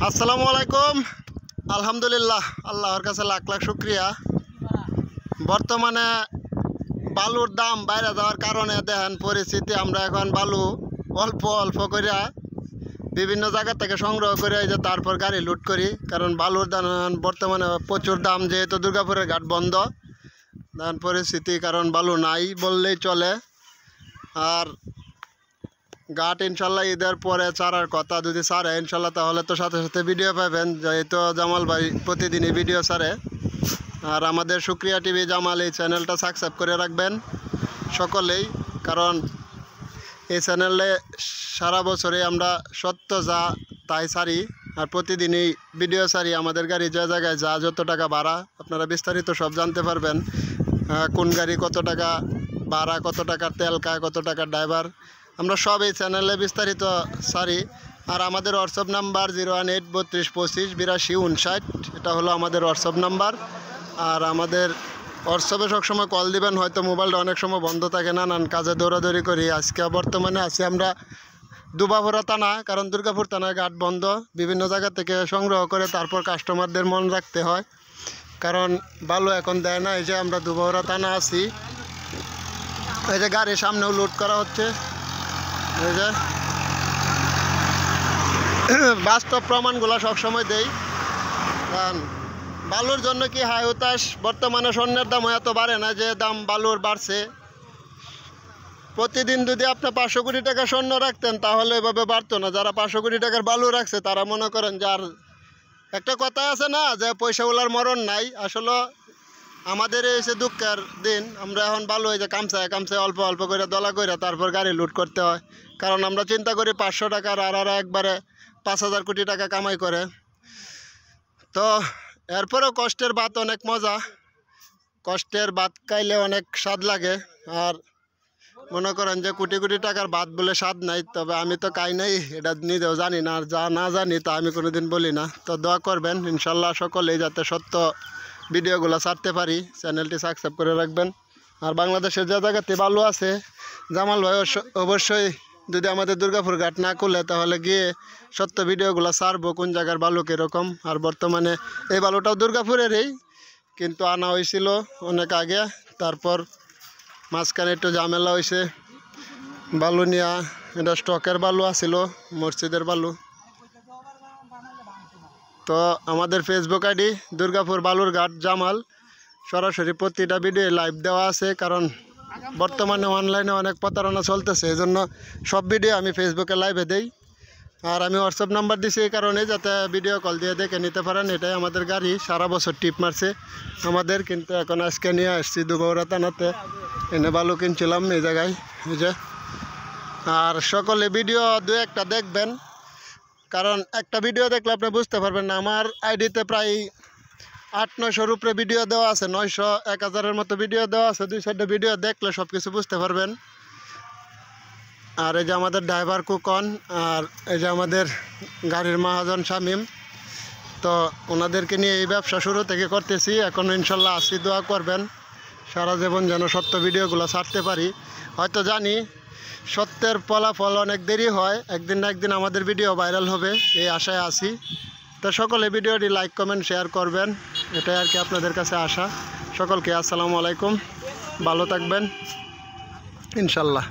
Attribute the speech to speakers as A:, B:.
A: আসসালামু আলাইকুম। আলহামদুলিল্লাহ, আল্লাহর কাছে লাখ লাখ শুক্রিয়া। বর্তমানে বালুর দাম বাইরে যাওয়ার কারণে দেখেন পরিস্থিতি, আমরা এখন বালু অল্প অল্প করে বিভিন্ন জায়গা থেকে সংগ্রহ করে এই যে তারপর গাড়ি লুট করি, কারণ বালুর দাম বর্তমানে প্রচুর দাম। যেহেতু দুর্গাপুরের ঘাট বন্ধ, দান পরিস্থিতি কারণ বালু নাই বললেই চলে। আর ঘাট ইনশাল্লাহ ঈদের পরে ছাড়ার কথা, যদি ছাড়ে ইনশাল্লাহ তাহলে তো সাথে সাথে ভিডিও পাবেন, যেহেতু জামাল ভাই প্রতিদিনই ভিডিও ছাড়ে। আর আমাদের শুক্রিয়া টিভি জামাল এই চ্যানেলটা সাবস্ক্রাইব করে রাখবেন সকলেই, কারণ এই চ্যানেলে সারা বছরে আমরা সত্য যা তাই ছাড়ি, আর প্রতিদিনই ভিডিও ছাড়ি। আমাদের গাড়ি যে জায়গায় যা যত টাকা ভাড়া আপনারা বিস্তারিত সব জানতে পারবেন। কোন গাড়ি কত টাকা ভাড়া, কত টাকার তেল খায়, কত টাকার ড্রাইভার, আমরা সব এই চ্যানেলে বিস্তারিত ছাড়ি। আর আমাদের হোয়াটসঅ্যাপ নাম্বার 01832258259, এটা হলো আমাদের হোয়াটসঅ্যাপ নাম্বার। আর আমাদের হোয়াটসঅ্যাপে সবসময় কল দিবেন, হয়তো মোবাইলটা অনেক সময় বন্ধ থাকে, নানান কাজে দৌড়াদৌড়ি করি। আজকে বর্তমানে আছি আমরা দুবাভরা থানা, কারণ দুর্গাপুর থানায় ঘাট বন্ধ। বিভিন্ন জায়গা থেকে সংগ্রহ করে তারপর কাস্টমারদের মন রাখতে হয়, কারণ বালু এখন দেয় না। এই যে আমরা দুবাভরা থানা আছি, এই যে গাড়ির সামনেও লুট করা হচ্ছে। এই যে বাস্তব প্রমাণগুলো সবসময় দেই। কারণ বালুর জন্য কি হাই হতাশ, বর্তমানে স্বর্ণের দাম এত বাড়ে না যে দাম বালুর বাড়ছে। প্রতিদিন যদি আপনি 500 কোটি টাকা স্বর্ণ রাখতেন তাহলে এভাবে বাড়তো না। যারা 500 কোটি টাকার বালু রাখছে তারা মনে করেন যে, আর একটা কথা আছে না যে পয়সাওয়ালার মরণ নাই। আসলে আমাদের এই যে দুঃখের দিন, আমরা এখন বালু এই যে কামসায় অল্প অল্প করে দলা করে তারপর গাড়ি লুট করতে হয়, কারণ আমরা চিন্তা করি 500 টাকার আর একবারে 5000 কোটি টাকা কামাই করে। তো এরপরেও কষ্টের ভাত অনেক মজা, কষ্টের ভাত খাইলে অনেক স্বাদ লাগে। আর মনে করেন যে কোটি কোটি টাকার ভাত বলে স্বাদ নাই, তবে আমি তো খাই নাই, এটা নিজেও জানি না। আর যা না জানি তা আমি কোনোদিন বলি না। তো দোয়া করবেন ইনশাল্লাহ সকলেই যাতে সত্য ভিডিওগুলো ছাড়তে পারি। চ্যানেলটি সাবস্ক্রাইব করে রাখবেন। আর বাংলাদেশের যে জায়গাতে বালু আছে, জামাল ভাই অবশ্যই যদি আমাদের দুর্গাপুর ঘাট না খুলে তাহলে গিয়ে সত্য ভিডিওগুলো ছাড়বো, কোন জায়গার বালু কীরকম। আর বর্তমানে এই বালুটাও দুর্গাপুরেরই, কিন্তু আনা হয়েছিল অনেক আগে, তারপর মাঝখানে একটু ঝামেলা হয়েছে বালু নিয়া। এটা স্টকের বালু আছিল, মসজিদের বালু। তো আমাদের ফেসবুক আইডি দুর্গাপুর বালুর ঘাট জামাল, সরাসরি প্রতিটা ভিডিও লাইভ দেওয়া আছে, কারণ বর্তমানে অনলাইনে অনেক প্রতারণা চলতেছে, এই জন্য সব ভিডিও আমি ফেসবুকে লাইভে দেই। আর আমি হোয়াটসঅ্যাপ নাম্বার দিছি এই কারণে যাতে ভিডিও কল দিয়ে দেখে নিতে পারেন। এটাই আমাদের গাড়ি, সারা বছর টিপ মারছে আমাদের, কিন্তু এখন আজকে নিয়ে আসছি দুবাভরা থানাতে, এনে বালু কিনছিলাম এই জায়গায়। এই যে, আর সকলে ভিডিও দু একটা দেখবেন, কারণ একটা ভিডিও দেখলে আপনি বুঝতে পারবেন না। আমার আইডিতে প্রায় 800-900 উপরে ভিডিও দেওয়া আছে, 900-1000-এর মতো ভিডিও দেওয়া আছে। 2-4টা ভিডিও দেখলে সব কিছু বুঝতে পারবেন। আর এই যে আমাদের ড্রাইভার কুকন, আর এই যে আমাদের গাড়ির মহাজন শামীম, তো ওনাদেরকে নিয়ে এই ব্যবসা শুরু থেকে করতেছি, এখন ইনশাল্লাহ আসি। দোয়া করবেন সারা জীবন যেন সত্য ভিডিওগুলো ছাড়তে পারি। হয়তো জানি সত্যের ফলাফল অনেক দেরি হয়, একদিন না একদিন আমাদের ভিডিও ভাইরাল হবে, এই আশায় আছি। তো সকলে ভিডিওটি লাইক কমেন্ট শেয়ার করবেন, এটাই আর কি আপনাদের কাছে আশা। সকলকে আসসালামু আলাইকুম, ভালো থাকবেন ইনশাল্লাহ।